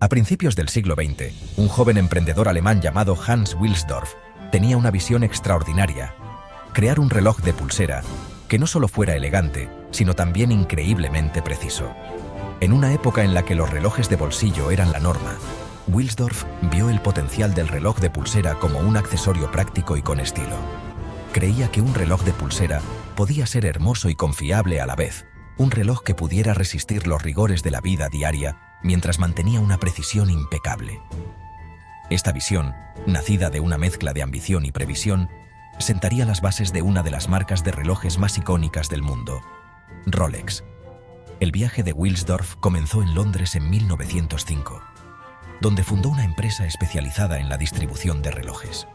A principios del siglo XX, un joven emprendedor alemán llamado Hans Wilsdorf tenía una visión extraordinaria: crear un reloj de pulsera que no solo fuera elegante, sino también increíblemente preciso. En una época en la que los relojes de bolsillo eran la norma, Wilsdorf vio el potencial del reloj de pulsera como un accesorio práctico y con estilo. Creía que un reloj de pulsera podía ser hermoso y confiable a la vez, un reloj que pudiera resistir los rigores de la vida diaria mientras mantenía una precisión impecable. Esta visión, nacida de una mezcla de ambición y previsión, sentaría las bases de una de las marcas de relojes más icónicas del mundo, Rolex. El viaje de Wilsdorf comenzó en Londres en 1905, donde fundó una empresa especializada en la distribución de relojes.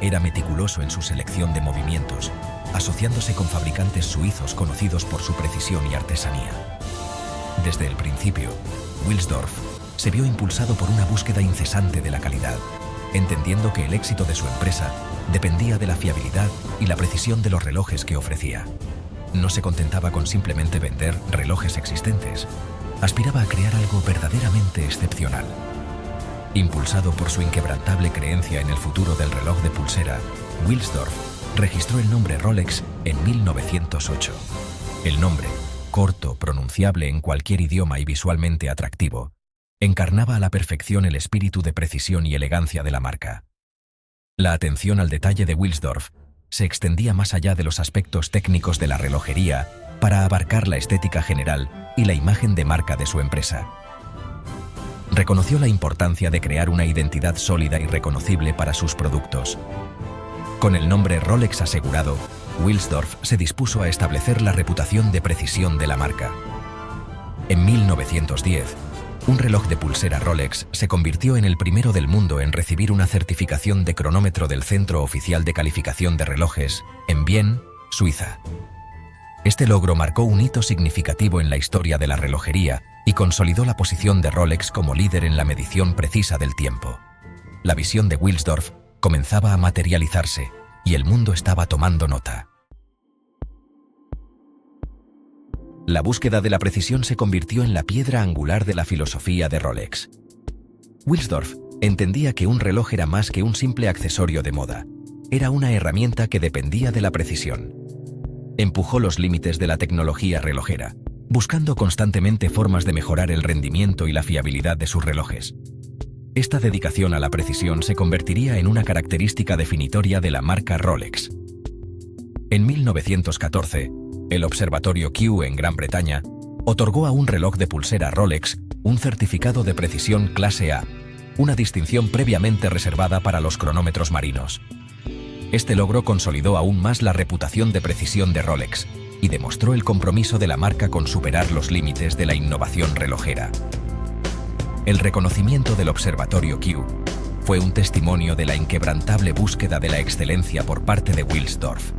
Era meticuloso en su selección de movimientos, asociándose con fabricantes suizos conocidos por su precisión y artesanía. Desde el principio, Wilsdorf se vio impulsado por una búsqueda incesante de la calidad, entendiendo que el éxito de su empresa dependía de la fiabilidad y la precisión de los relojes que ofrecía. No se contentaba con simplemente vender relojes existentes, aspiraba a crear algo verdaderamente excepcional. Impulsado por su inquebrantable creencia en el futuro del reloj de pulsera, Wilsdorf registró el nombre Rolex en 1908. El nombre, corto, pronunciable en cualquier idioma y visualmente atractivo, encarnaba a la perfección el espíritu de precisión y elegancia de la marca. La atención al detalle de Wilsdorf se extendía más allá de los aspectos técnicos de la relojería para abarcar la estética general y la imagen de marca de su empresa. Reconoció la importancia de crear una identidad sólida y reconocible para sus productos. Con el nombre Rolex asegurado, Wilsdorf se dispuso a establecer la reputación de precisión de la marca. En 1910, un reloj de pulsera Rolex se convirtió en el primero del mundo en recibir una certificación de cronómetro del Centro Oficial de Calificación de Relojes, en Vienne, Suiza. Este logro marcó un hito significativo en la historia de la relojería y consolidó la posición de Rolex como líder en la medición precisa del tiempo. La visión de Wilsdorf comenzaba a materializarse y el mundo estaba tomando nota. La búsqueda de la precisión se convirtió en la piedra angular de la filosofía de Rolex. Wilsdorf entendía que un reloj era más que un simple accesorio de moda. Era una herramienta que dependía de la precisión. Empujó los límites de la tecnología relojera, buscando constantemente formas de mejorar el rendimiento y la fiabilidad de sus relojes. Esta dedicación a la precisión se convertiría en una característica definitoria de la marca Rolex. En 1914, el Observatorio Kew en Gran Bretaña otorgó a un reloj de pulsera Rolex un certificado de precisión clase A, una distinción previamente reservada para los cronómetros marinos. Este logro consolidó aún más la reputación de precisión de Rolex y demostró el compromiso de la marca con superar los límites de la innovación relojera. El reconocimiento del Observatorio Kew fue un testimonio de la inquebrantable búsqueda de la excelencia por parte de Wilsdorf.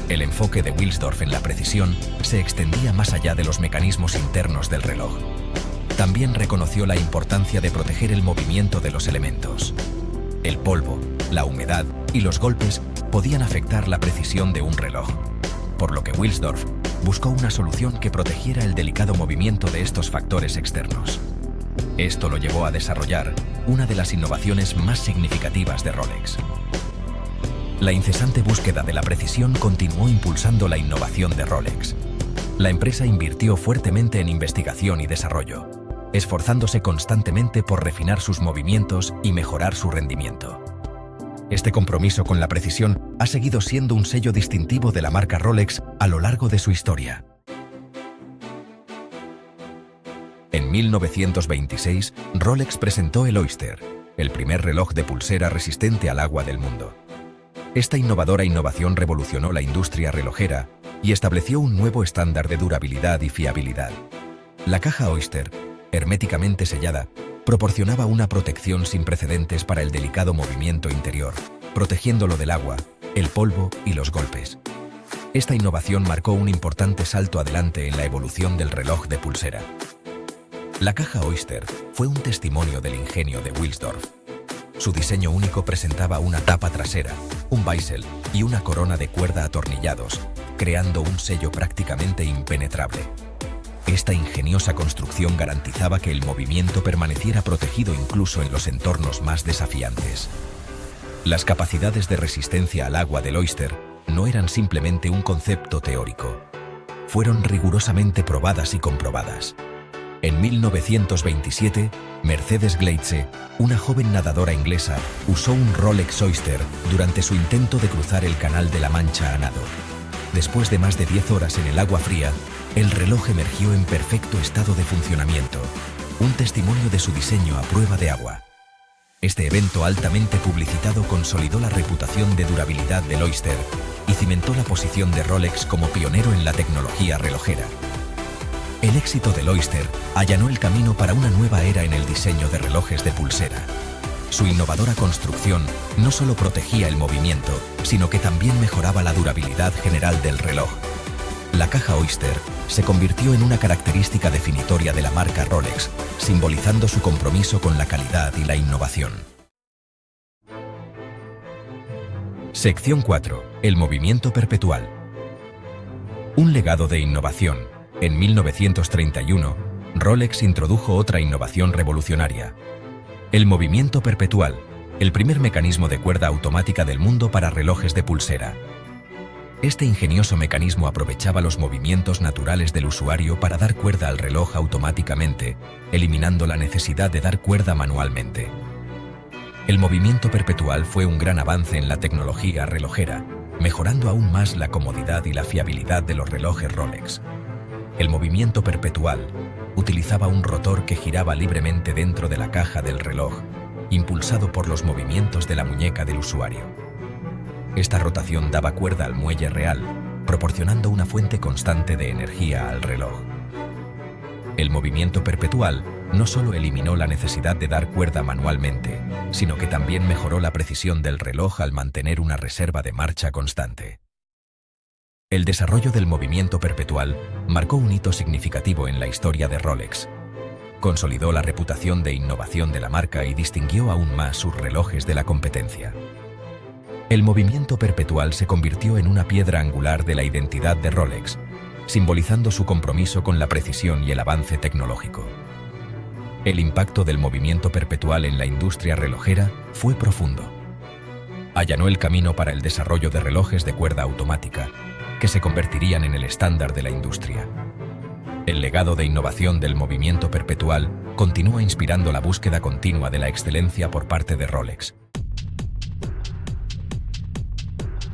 El enfoque de Wilsdorf en la precisión se extendía más allá de los mecanismos internos del reloj. También reconoció la importancia de proteger el movimiento de los elementos. El polvo, la humedad y los golpes podían afectar la precisión de un reloj, por lo que Wilsdorf buscó una solución que protegiera el delicado movimiento de estos factores externos. Esto lo llevó a desarrollar una de las innovaciones más significativas de Rolex. La incesante búsqueda de la precisión continuó impulsando la innovación de Rolex. La empresa invirtió fuertemente en investigación y desarrollo, esforzándose constantemente por refinar sus movimientos y mejorar su rendimiento. Este compromiso con la precisión ha seguido siendo un sello distintivo de la marca Rolex a lo largo de su historia. En 1926, Rolex presentó el Oyster, el primer reloj de pulsera resistente al agua del mundo. Esta innovadora innovación revolucionó la industria relojera y estableció un nuevo estándar de durabilidad y fiabilidad. La caja Oyster, herméticamente sellada, proporcionaba una protección sin precedentes para el delicado movimiento interior, protegiéndolo del agua, el polvo y los golpes. Esta innovación marcó un importante salto adelante en la evolución del reloj de pulsera. La caja Oyster fue un testimonio del ingenio de Wilsdorf. Su diseño único presentaba una tapa trasera, un bezel y una corona de cuerda atornillados, creando un sello prácticamente impenetrable. Esta ingeniosa construcción garantizaba que el movimiento permaneciera protegido incluso en los entornos más desafiantes. Las capacidades de resistencia al agua del Oyster no eran simplemente un concepto teórico. Fueron rigurosamente probadas y comprobadas. En 1927, Mercedes Gleitze, una joven nadadora inglesa, usó un Rolex Oyster durante su intento de cruzar el Canal de la Mancha a nado. Después de más de 10 horas en el agua fría, el reloj emergió en perfecto estado de funcionamiento, un testimonio de su diseño a prueba de agua. Este evento altamente publicitado consolidó la reputación de durabilidad del Oyster y cimentó la posición de Rolex como pionero en la tecnología relojera. El éxito del Oyster allanó el camino para una nueva era en el diseño de relojes de pulsera. Su innovadora construcción no solo protegía el movimiento, sino que también mejoraba la durabilidad general del reloj. La caja Oyster se convirtió en una característica definitoria de la marca Rolex, simbolizando su compromiso con la calidad y la innovación. Sección 4. El movimiento perpetual. Un legado de innovación. En 1931, Rolex introdujo otra innovación revolucionaria: el movimiento perpetual, el primer mecanismo de cuerda automática del mundo para relojes de pulsera. Este ingenioso mecanismo aprovechaba los movimientos naturales del usuario para dar cuerda al reloj automáticamente, eliminando la necesidad de dar cuerda manualmente. El movimiento perpetual fue un gran avance en la tecnología relojera, mejorando aún más la comodidad y la fiabilidad de los relojes Rolex. El movimiento perpetual utilizaba un rotor que giraba libremente dentro de la caja del reloj, impulsado por los movimientos de la muñeca del usuario. Esta rotación daba cuerda al muelle real, proporcionando una fuente constante de energía al reloj. El movimiento perpetual no solo eliminó la necesidad de dar cuerda manualmente, sino que también mejoró la precisión del reloj al mantener una reserva de marcha constante. El desarrollo del movimiento perpetual marcó un hito significativo en la historia de Rolex. Consolidó la reputación de innovación de la marca y distinguió aún más sus relojes de la competencia. El movimiento perpetual se convirtió en una piedra angular de la identidad de Rolex, simbolizando su compromiso con la precisión y el avance tecnológico. El impacto del movimiento perpetual en la industria relojera fue profundo. Allanó el camino para el desarrollo de relojes de cuerda automática, que se convertirían en el estándar de la industria. El legado de innovación del movimiento perpetual continúa inspirando la búsqueda continua de la excelencia por parte de Rolex.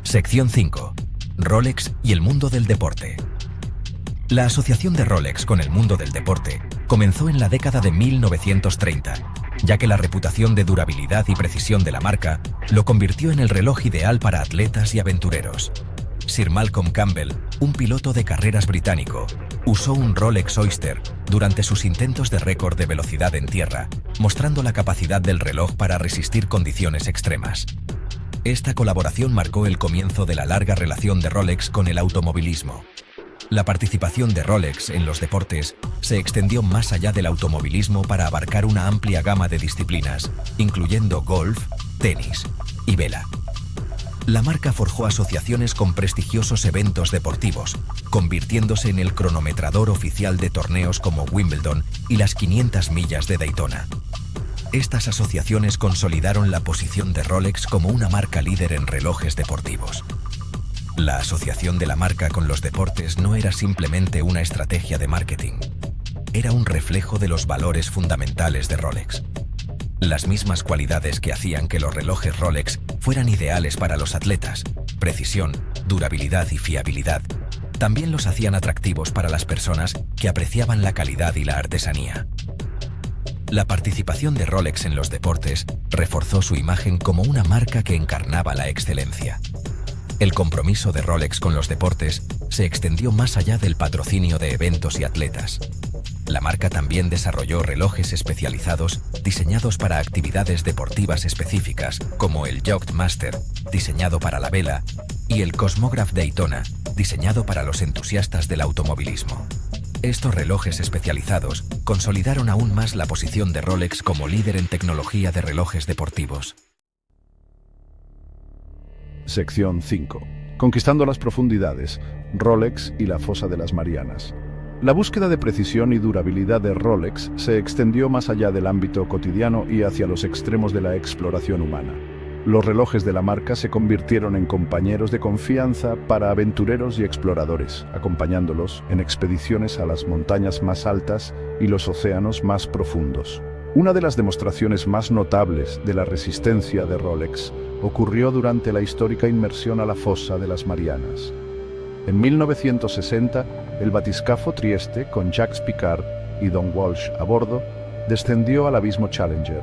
Sección 5. Rolex y el mundo del deporte. La asociación de Rolex con el mundo del deporte comenzó en la década de 1930, ya que la reputación de durabilidad y precisión de la marca lo convirtió en el reloj ideal para atletas y aventureros. Sir Malcolm Campbell, un piloto de carreras británico, usó un Rolex Oyster durante sus intentos de récord de velocidad en tierra, mostrando la capacidad del reloj para resistir condiciones extremas. Esta colaboración marcó el comienzo de la larga relación de Rolex con el automovilismo. La participación de Rolex en los deportes se extendió más allá del automovilismo para abarcar una amplia gama de disciplinas, incluyendo golf, tenis y vela. La marca forjó asociaciones con prestigiosos eventos deportivos, convirtiéndose en el cronometrador oficial de torneos como Wimbledon y las 500 millas de Daytona. Estas asociaciones consolidaron la posición de Rolex como una marca líder en relojes deportivos. La asociación de la marca con los deportes no era simplemente una estrategia de marketing. Era un reflejo de los valores fundamentales de Rolex. Las mismas cualidades que hacían que los relojes Rolex fueran ideales para los atletas, precisión, durabilidad y fiabilidad, también los hacían atractivos para las personas que apreciaban la calidad y la artesanía. La participación de Rolex en los deportes reforzó su imagen como una marca que encarnaba la excelencia. El compromiso de Rolex con los deportes se extendió más allá del patrocinio de eventos y atletas. La marca también desarrolló relojes especializados diseñados para actividades deportivas específicas, como el Yacht Master, diseñado para la vela, y el Cosmograph Daytona, diseñado para los entusiastas del automovilismo. Estos relojes especializados consolidaron aún más la posición de Rolex como líder en tecnología de relojes deportivos. Sección 5. Conquistando las profundidades, Rolex y la fosa de las Marianas. La búsqueda de precisión y durabilidad de Rolex se extendió más allá del ámbito cotidiano y hacia los extremos de la exploración humana. Los relojes de la marca se convirtieron en compañeros de confianza para aventureros y exploradores, acompañándolos en expediciones a las montañas más altas y los océanos más profundos. Una de las demostraciones más notables de la resistencia de Rolex ocurrió durante la histórica inmersión a la fosa de las Marianas. En 1960, el batiscafo Trieste, con Jacques Piccard y Don Walsh a bordo, descendió al abismo Challenger,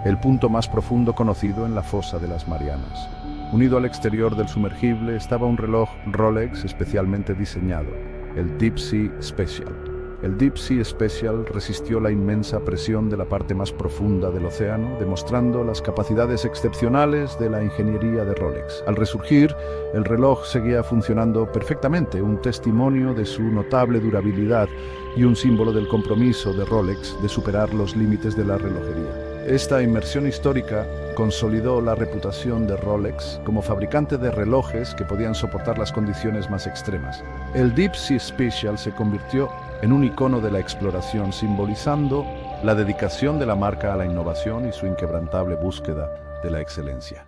el punto más profundo conocido en la fosa de las Marianas. Unido al exterior del sumergible estaba un reloj Rolex especialmente diseñado, el Deep Sea Special. El Deep Sea Special resistió la inmensa presión de la parte más profunda del océano, demostrando las capacidades excepcionales de la ingeniería de Rolex. Al resurgir, el reloj seguía funcionando perfectamente, un testimonio de su notable durabilidad y un símbolo del compromiso de Rolex de superar los límites de la relojería. Esta inmersión histórica consolidó la reputación de Rolex como fabricante de relojes que podían soportar las condiciones más extremas. El Deep Sea Special se convirtió en un icono de la exploración, simbolizando la dedicación de la marca a la innovación y su inquebrantable búsqueda de la excelencia.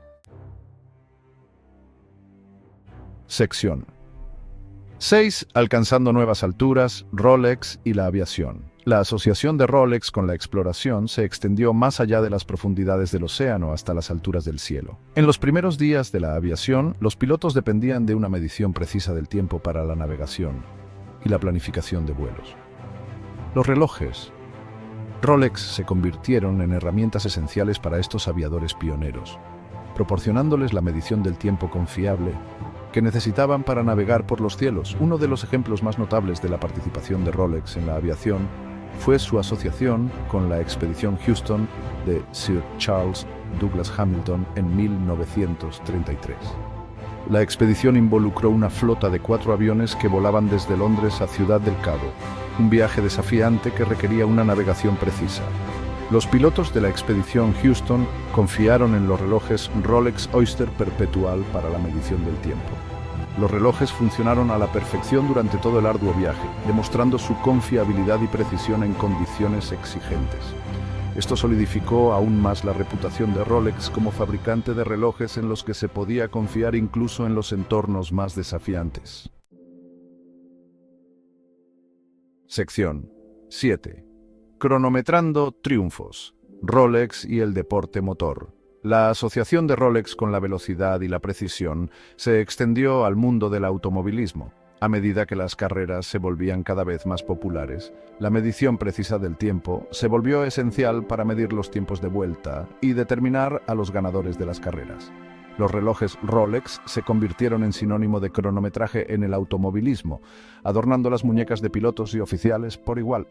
Sección 6. Alcanzando nuevas alturas, Rolex y la aviación. La asociación de Rolex con la exploración se extendió más allá de las profundidades del océano hasta las alturas del cielo. En los primeros días de la aviación, los pilotos dependían de una medición precisa del tiempo para la navegación y la planificación de vuelos. Los relojes Rolex se convirtieron en herramientas esenciales para estos aviadores pioneros, proporcionándoles la medición del tiempo confiable que necesitaban para navegar por los cielos. Uno de los ejemplos más notables de la participación de Rolex en la aviación fue su asociación con la expedición Houston de Sir Charles Douglas Hamilton en 1933. La expedición involucró una flota de 4 aviones que volaban desde Londres a Ciudad del Cabo, un viaje desafiante que requería una navegación precisa. Los pilotos de la expedición Houston confiaron en los relojes Rolex Oyster Perpetual para la medición del tiempo. Los relojes funcionaron a la perfección durante todo el arduo viaje, demostrando su confiabilidad y precisión en condiciones exigentes. Esto solidificó aún más la reputación de Rolex como fabricante de relojes en los que se podía confiar incluso en los entornos más desafiantes. Sección 7. Cronometrando triunfos, Rolex y el deporte motor. La asociación de Rolex con la velocidad y la precisión se extendió al mundo del automovilismo. A medida que las carreras se volvían cada vez más populares, la medición precisa del tiempo se volvió esencial para medir los tiempos de vuelta y determinar a los ganadores de las carreras. Los relojes Rolex se convirtieron en sinónimo de cronometraje en el automovilismo, adornando las muñecas de pilotos y oficiales por igual.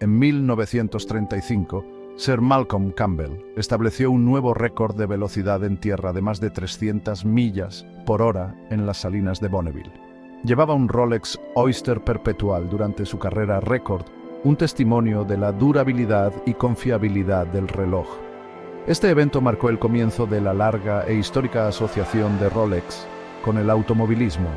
En 1935, Sir Malcolm Campbell estableció un nuevo récord de velocidad en tierra de más de 300 millas por hora en las salinas de Bonneville. Llevaba un Rolex Oyster Perpetual durante su carrera récord, un testimonio de la durabilidad y confiabilidad del reloj. Este evento marcó el comienzo de la larga e histórica asociación de Rolex con el automovilismo.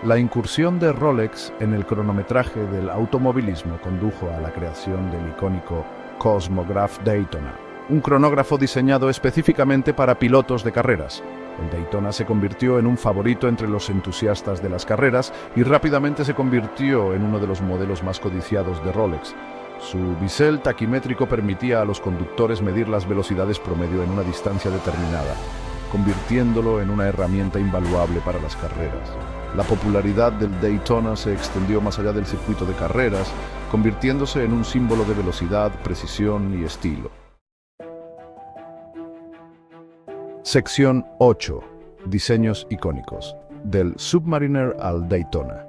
La incursión de Rolex en el cronometraje del automovilismo condujo a la creación del icónico Cosmograph Daytona, un cronógrafo diseñado específicamente para pilotos de carreras. El Daytona se convirtió en un favorito entre los entusiastas de las carreras y rápidamente se convirtió en uno de los modelos más codiciados de Rolex. Su bisel taquimétrico permitía a los conductores medir las velocidades promedio en una distancia determinada, convirtiéndolo en una herramienta invaluable para las carreras. La popularidad del Daytona se extendió más allá del circuito de carreras, convirtiéndose en un símbolo de velocidad, precisión y estilo. Sección 8. Diseños icónicos. Del Submariner al Daytona.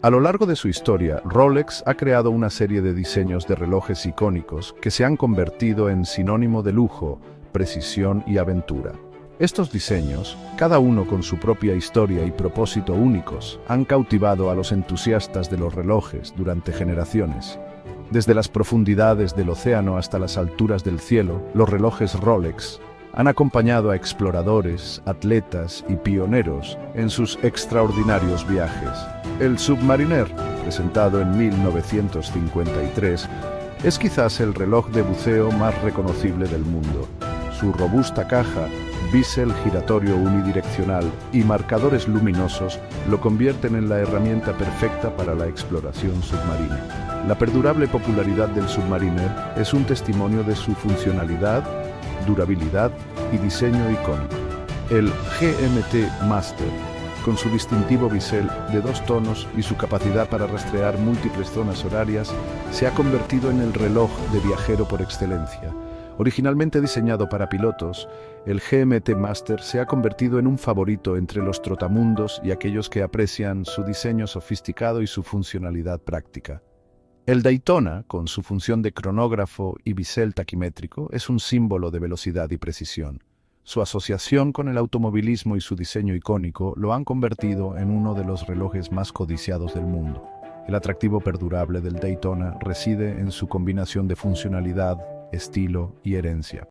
A lo largo de su historia, Rolex ha creado una serie de diseños de relojes icónicos que se han convertido en sinónimo de lujo, precisión y aventura. Estos diseños, cada uno con su propia historia y propósito únicos, han cautivado a los entusiastas de los relojes durante generaciones. Desde las profundidades del océano hasta las alturas del cielo, los relojes Rolex han acompañado a exploradores, atletas y pioneros en sus extraordinarios viajes. El Submariner presentado en 1953, es quizás el reloj de buceo más reconocible del mundo. Su robusta caja, bisel giratorio unidireccional y marcadores luminosos lo convierten en la herramienta perfecta para la exploración submarina. La perdurable popularidad del Submariner es un testimonio de su funcionalidad, durabilidad y diseño icónico. El GMT Master, con su distintivo bisel de 2 tonos y su capacidad para rastrear múltiples zonas horarias, se ha convertido en el reloj de viajero por excelencia. Originalmente diseñado para pilotos, el GMT Master se ha convertido en un favorito entre los trotamundos y aquellos que aprecian su diseño sofisticado y su funcionalidad práctica. El Daytona, con su función de cronógrafo y bisel taquimétrico, es un símbolo de velocidad y precisión. Su asociación con el automovilismo y su diseño icónico lo han convertido en uno de los relojes más codiciados del mundo. El atractivo perdurable del Daytona reside en su combinación de funcionalidad, estilo y herencia.